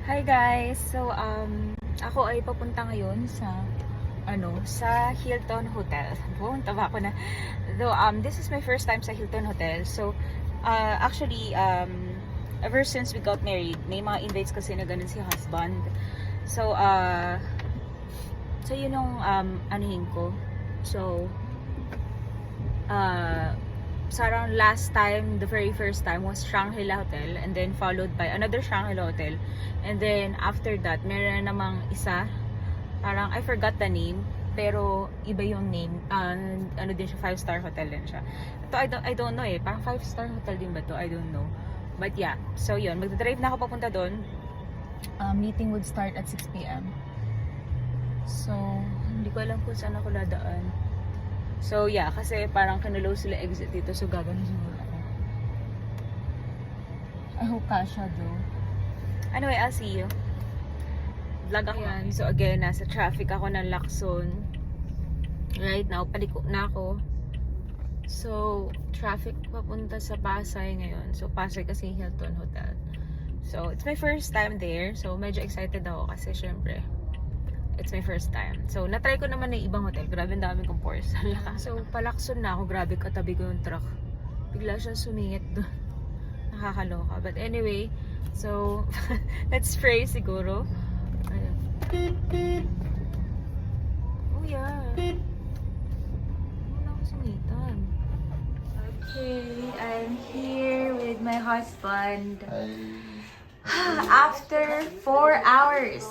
Hi guys! So, ako ay papunta ngayon sa Hilton Hotel. Pumunta ba ako na? Though, this is my first time sa Hilton Hotel. So, actually, ever since we got married, may mga invites kasi na ganun si husband. So, yun yung, anuhin ko. So, sarang last time, the very first time was Shangri-La Hotel, and then followed by another Shangri-La Hotel, and then after that meron namang isa, parang I forgot the name, pero iba yung name, ano din siya, 5-star hotel din siya. Ito I don't know parang 5-star hotel din ba to, I don't know, but yeah. So yun, magdadrive na ako papunta doon. Meeting would start at 6 p.m. So hindi ko alam kung saan ako dadaan. So yeah, kasi parang kanalo sila exit dito, so gagano siguro ako. I hope kasha though. Anyway, I'll see you. Vlog ako yan. So again, nasa traffic ako ng Lacson. Right now, paliko na ako. So, traffic papunta sa Pasay ngayon. So, Pasay kasi Hilton Hotel. So, it's my first time there. So, medyo excited ako kasi syempre, it's my first time. So, natry ko naman ng ibang hotel. Grabe, ang dami kong pores. So, palakson na ako. Grabe, katabi ko yung truck. Bigla siya sumingit doon. Nakakaloka. But anyway, so, let's pray siguro. Ayun. Oh, yeah. Wala ako sungitan. Okay, I'm here with my husband. After 4 hours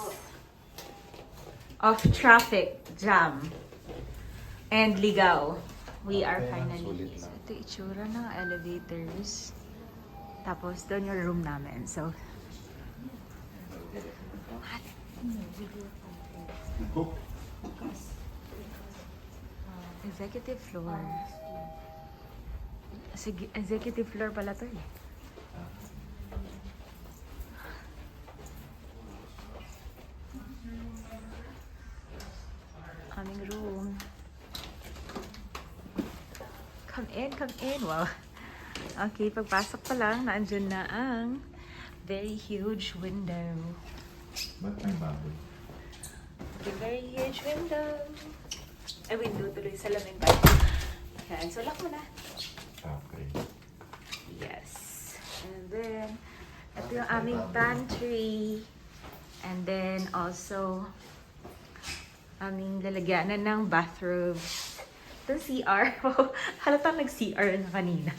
of traffic jam and ligaw, we are finally. So, ito itsura ng elevators. Tapos doon yung room namin. So, executive floor. Executive floor pala to eh. Aming room. Come in, come in. Wow. Okay, pagpasok pa lang, naandyan na ang very huge window. Ba't may baboy? The very huge window. Ay, window tuloy sa lamin ba? Yan, so lock mo na. Okay. Yes. And then, ito yung aming pantry. And then, also, aming lalagyanan ng bathroom. Ito CR. Halatang nag-CR na kanina.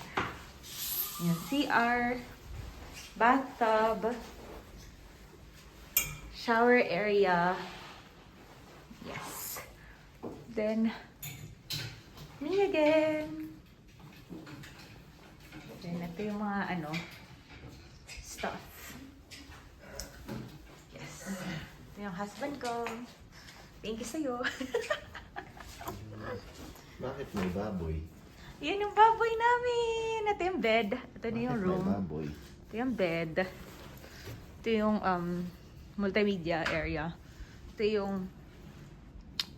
Yan, CR, bathtub, shower area. Yes. Then, me again. Then, ito yung mga stuff. Yes. Ito yung husband ko. Thank you sa'yo. Bakit may baboy? Yan yung baboy namin. Ito yung bed. Ito na yung room. Bakit may baboy? Ito yung bed. Ito yung multimedia area. Ito yung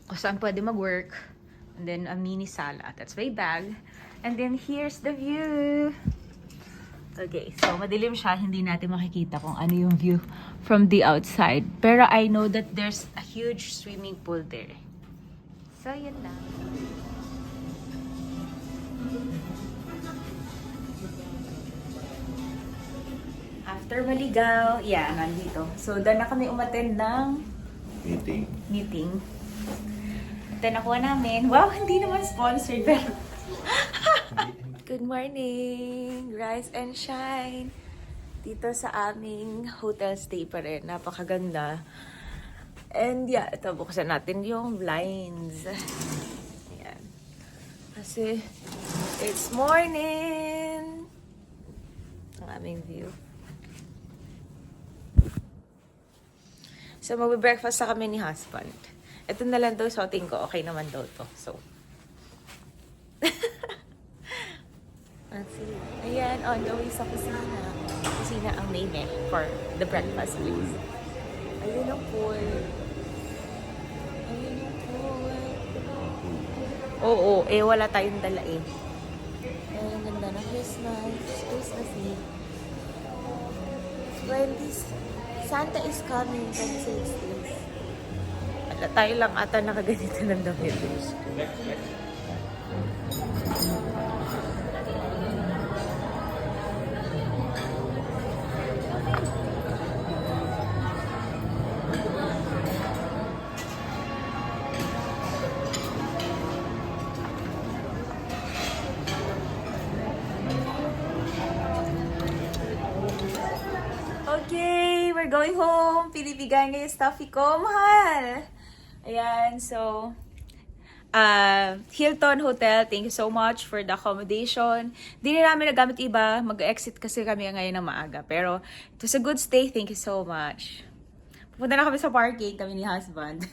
kung saan pwede mag-work. And then a mini sala. That's my bag. And then here's the view. Okay, so madilim siya. Hindi natin makikita kung ano yung view from the outside. Pero I know that there's a huge swimming pool there. So, yun lang. After maligaw, yeah, nandito. So, doon na kami umattend ng meeting. Ito nakuha namin. Wow, hindi naman sponsored, pero good morning! Rise and shine! Dito sa aming hotel stay pa rin. Napakaganda. And yeah, ito, buksan natin yung blinds. Ayan. Kasi, it's morning! Ang aming view. So, magbe-breakfast sa kami ni husband. Ito na lang daw, suotin ko. Okay naman daw to. So, let's see. Ayan, on the way sa kusina. Kusina ang name for the breakfast place. Ayun ang pool. Ayun ang pool. Oo, wala tayong dala eh. Ayun, ang ganda ng Christmas. Christmas Eve. Wendy's Santa is coming 26 days. Wala, tayo lang ata nakaganito ng damit. Okay, we're going home. Pinibigay ngayon stuffy ko. Mahal! Ayan, so, Hilton Hotel, thank you so much for the accommodation. Di na namin nagamit iba. Mag-exit kasi kami ngayon ng maaga. Pero, it was a good stay. Thank you so much. Pupunta na kami sa parking, kami ni husband.